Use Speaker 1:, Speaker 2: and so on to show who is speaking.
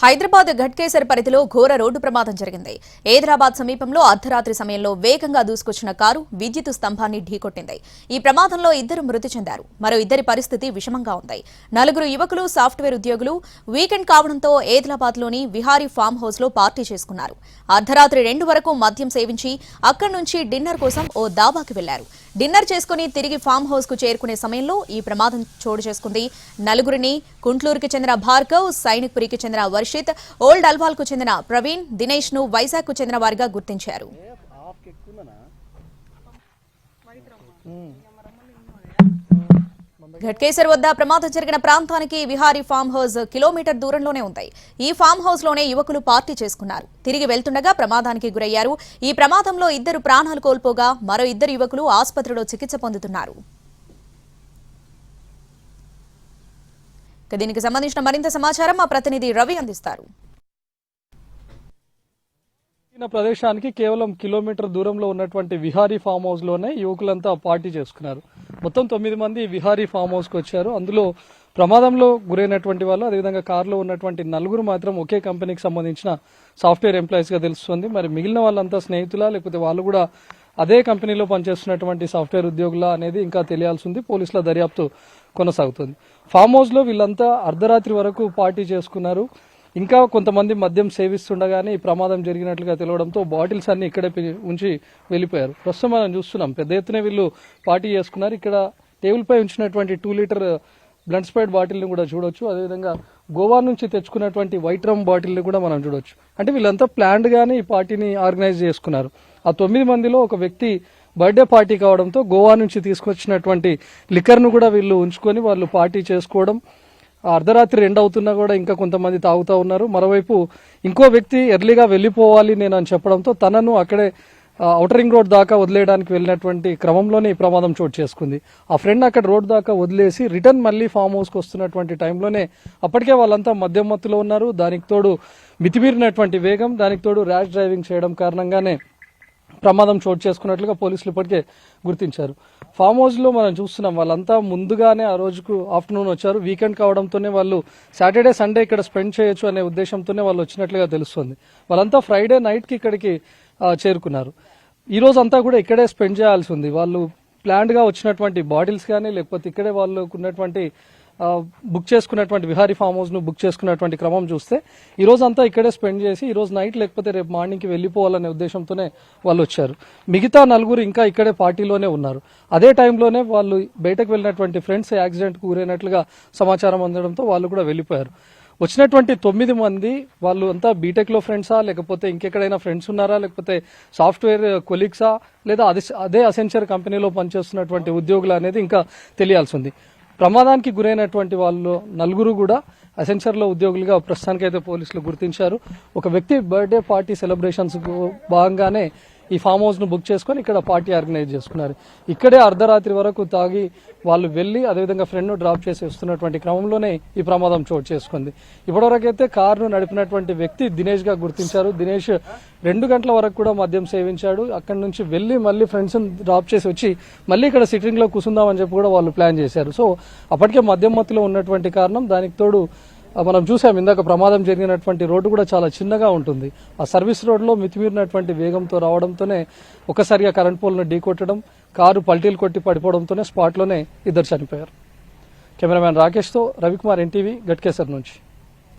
Speaker 1: హైదరాబాద్ ఘట్కేసర్ పరిధిలో ఘోర రోడ్డు ప్రమాదం జరిగింది. హైదరాబాద్ సమీపంలో అర్ధరాత్రి సమయంలో వేగంగా దూసుకొచ్చిన కారు విద్యుత్ స్తంభాన్ని ఢీకొట్టింది. ఈ ప్రమాదంలో 2 మృతి చెందారు. మరో 2 పరిస్థితి విషమంగా ఉంది. 4 యువకులు సాఫ్ట్వేర్ ఉద్యోగులు వీకెండ్ కావడంతో హైదరాబాద్లోని విహారీ ఫామ్ హౌస్ లో పార్టీ చేసుకున్నారు. అర్ధరాత్రి 2 వరకు మద్యం సేవించి అక్కడి నుంచి డిన్నర్ కోసం ఓ దాబాకి వెళ్లారు. డిన్నర్ చేసుకుని తిరిగి ఫామ్ హౌస్ కు చేరుకునే సమయంలో ఈ ప్రమాదం చోటు చేసుకుంది. 4గురిని గుంట్లూరుకి చెందిన భార్గవ్, సైనిక్పురికి చెందిన వర్షిత్, ఓల్డ్ అల్వాల్ కు చెందిన ప్రవీణ్, దినేష్ ను వైజాగ్ కు చెందిన వారిగా గుర్తించారు. ఘట్కేసర్ వద్ద ప్రమాదం జరిగిన ప్రాంతానికి విహారీ ఫామ్ హౌస్ కిలోమీటర్ దూరంలోనే ఉంది. ఈ ఫామ్ హౌస్ లోనే యువకులు పార్టీ చేసుకున్నారు. తిరిగి వెళ్తుండగా ప్రమాదానికి గురయ్యారు. ఈ ప్రమాదంలో 2 ప్రాణాలు కోల్పోగా మరో 2 యువకులు ఆసుపత్రిలో చికిత్స పొందుతున్నారు. దీనికి సంబంధించిన మరింత సమాచారం మా ప్రతినిధి రవి అందిస్తారు.
Speaker 2: ప్రదేశానికి కేవలం కిలోమీటర్ దూరంలో ఉన్నటువంటి విహారీ ఫామ్ హౌస్ లోనే యువకులంతా పార్టీ చేసుకున్నారు. మొత్తం 9 మంది విహారీ ఫామ్ హౌస్ కు వచ్చారు. అందులో ప్రమాదంలో గురైనటువంటి వాళ్ళు, అదేవిధంగా కారులో ఉన్నటువంటి 4గురు మాత్రం ఒకే కంపెనీకి సంబంధించిన సాఫ్ట్వేర్ ఎంప్లాయీస్ గా తెలుస్తుంది. మరి మిగిలిన వాళ్ళంతా స్నేహితులా, లేకపోతే వాళ్ళు కూడా అదే కంపెనీలో పనిచేస్తున్నటువంటి సాఫ్ట్వేర్ ఉద్యోగులా అనేది ఇంకా తెలియాల్సి ఉంది. పోలీసుల దర్యాప్తు కొనసాగుతుంది. ఫామ్ హౌస్ లో వీళ్ళంతా అర్ధరాత్రి వరకు పార్టీ చేసుకున్నారు. ఇంకా కొంతమంది మద్యం సేవిస్తుండగానే ఈ ప్రమాదం జరిగినట్లుగా తెలవడంతో బాటిల్స్ అన్ని ఇక్కడే ఉంచి వెళ్లిపోయారు. ప్రస్తుతం మనం చూస్తున్నాం పెద్ద ఎత్తున వీళ్ళు పార్టీ చేసుకున్నారు. ఇక్కడ టేబుల్ పై ఉంచినటువంటి 2 లీటర్ బ్లండ్ స్ప్రైట్ బాటిల్ ని కూడా చూడొచ్చు. అదేవిధంగా గోవా నుంచి తెచ్చుకున్నటువంటి వైట్ రమ్ బాటిల్ ని కూడా మనం చూడొచ్చు. అంటే వీళ్ళంతా ప్లాన్డ్ గానే ఈ పార్టీని ఆర్గనైజ్ చేసుకున్నారు. ఆ 9 మందిలో ఒక వ్యక్తి బర్త్డే పార్టీ కావడంతో గోవా నుంచి తీసుకొచ్చినటువంటి లిక్కర్ ను కూడా వీళ్ళు ఉంచుకొని వాళ్ళు పార్టీ చేసుకోవడం. అర్ధరాత్రి 2 అవుతున్నా కూడా ఇంకా కొంతమంది తాగుతూ ఉన్నారు. మరోవైపు ఇంకో వ్యక్తి ఎర్లీగా వెళ్లిపోవాలి నేను అని చెప్పడంతో తనను అక్కడే ఔటర్ రింగ్ రోడ్ దాకా వదిలేయడానికి వెళ్ళినటువంటి క్రమంలోనే ఈ ప్రమాదం చోటు చేసుకుంది. ఆ ఫ్రెండ్ అక్కడ రోడ్ దాకా వదిలేసి రిటర్న్ మళ్లీ ఫామ్ హౌస్ కు వస్తున్నటువంటి టైంలోనే అప్పటికే వాళ్ళంతా మద్యం మత్తులో ఉన్నారు. దానికి తోడు మితిమీరినటువంటి వేగం, దానికి తోడు ర్యాష్ డ్రైవింగ్ చేయడం కారణంగానే ప్రమాదం చోటు చేసుకున్నట్లుగా పోలీసులు ఇప్పటికే గుర్తించారు. ఫామ్ హౌస్ లో మనం చూస్తున్నాం వాళ్ళంతా ముందుగానే ఆ రోజుకు ఆఫ్టర్నూన్ వచ్చారు. వీకెండ్ కావడంతోనే వాళ్ళు సాటర్డే సండే ఇక్కడ స్పెండ్ చేయొచ్చు అనే ఉద్దేశంతోనే వాళ్ళు వచ్చినట్లుగా తెలుస్తుంది. వాళ్ళంతా ఫ్రైడే నైట్ కి ఇక్కడికి చేరుకున్నారు. ఈ రోజు అంతా కూడా ఇక్కడే స్పెండ్ చేయాల్సి ఉంది. వాళ్ళు ప్లాన్డ్ గా వచ్చినటువంటి బాటిల్స్ కానీ, లేకపోతే ఇక్కడే వాళ్ళకు ఉన్నటువంటి బుక్ చేసుకున్నటువంటి విహారీ ఫామ్ హౌస్ ను బుక్ చేసుకున్నటువంటి క్రమం చూస్తే ఈ రోజు అంతా ఇక్కడే స్పెండ్ చేసి ఈ రోజు నైట్ లేకపోతే రేపు మార్నింగ్ కి వెళ్లిపోవాలనే ఉద్దేశంతోనే వాళ్ళు వచ్చారు. మిగతా 4గురు ఇంకా ఇక్కడే పార్టీలోనే ఉన్నారు. అదే టైంలోనే వాళ్ళు బయటకు వెళ్ళినటువంటి ఫ్రెండ్స్ యాక్సిడెంట్ కు గురైనట్లుగా సమాచారం అందడంతో వాళ్ళు కూడా వెళ్లిపోయారు. వచ్చినటువంటి 9 మంది వాళ్ళు అంతా బీటెక్ లో ఫ్రెండ్సా, లేకపోతే ఇంకెక్కడైనా ఫ్రెండ్స్ ఉన్నారా, లేకపోతే సాఫ్ట్వేర్ కొలీగ్సా, లేదా అదే అసెన్చర్ కంపెనీలో పనిచేస్తున్నటువంటి ఉద్యోగులు అనేది ఇంకా తెలియాల్సి ఉంది. ప్రమాదానికి గురైనటువంటి వాళ్ళు 4గురు కూడా అసెన్చర్ లో ఉద్యోగులుగా ప్రస్తుతానికైతే పోలీసులు గుర్తించారు. ఒక వ్యక్తి బర్త్డే పార్టీ సెలబ్రేషన్స్ భాగంగానే ఈ ఫామ్ హౌస్ ను బుక్ చేసుకుని ఇక్కడ పార్టీ ఆర్గనైజ్ చేసుకున్నారు. ఇక్కడే అర్ధరాత్రి వరకు తాగి వాళ్ళు వెళ్లి అదేవిధంగా ఫ్రెండ్ ను డ్రాప్ చేసి వస్తున్నటువంటి క్రమంలోనే ఈ ప్రమాదం చోటు చేసుకుంది. ఇప్పటివరకైతే కారును నడిపినటువంటి వ్యక్తి దినేష్ గా గుర్తించారు. దినేష్ 2 గంటల వరకు కూడా మద్యం సేవించాడు. అక్కడి నుంచి వెళ్లి మళ్ళీ ఫ్రెండ్స్ డ్రాప్ చేసి వచ్చి మళ్ళీ ఇక్కడ సిట్టింగ్ లో కూర్చుందామని చెప్పి కూడా వాళ్ళు ప్లాన్ చేశారు. సో అప్పటికే మద్యం మత్తులో ఉన్నటువంటి కారణం, దానికి తోడు మనం చూసాం ఇందాక ప్రమాదం జరిగినటువంటి రోడ్డు కూడా చాలా చిన్నగా ఉంటుంది. ఆ సర్వీస్ రోడ్లో మితిమీరినటువంటి వేగంతో రావడంతోనే ఒకసారిగా కరెంట్ పోల్ను ఢీకొట్టడం, కారు పల్టీలు కొట్టి పడిపోవడంతోనే స్పాట్లోనే 2 చనిపోయారు. కెమెరామ్యాన్ రాకేష్తో రవికుమార్, NTV, ఘట్కేసర్ నుంచి.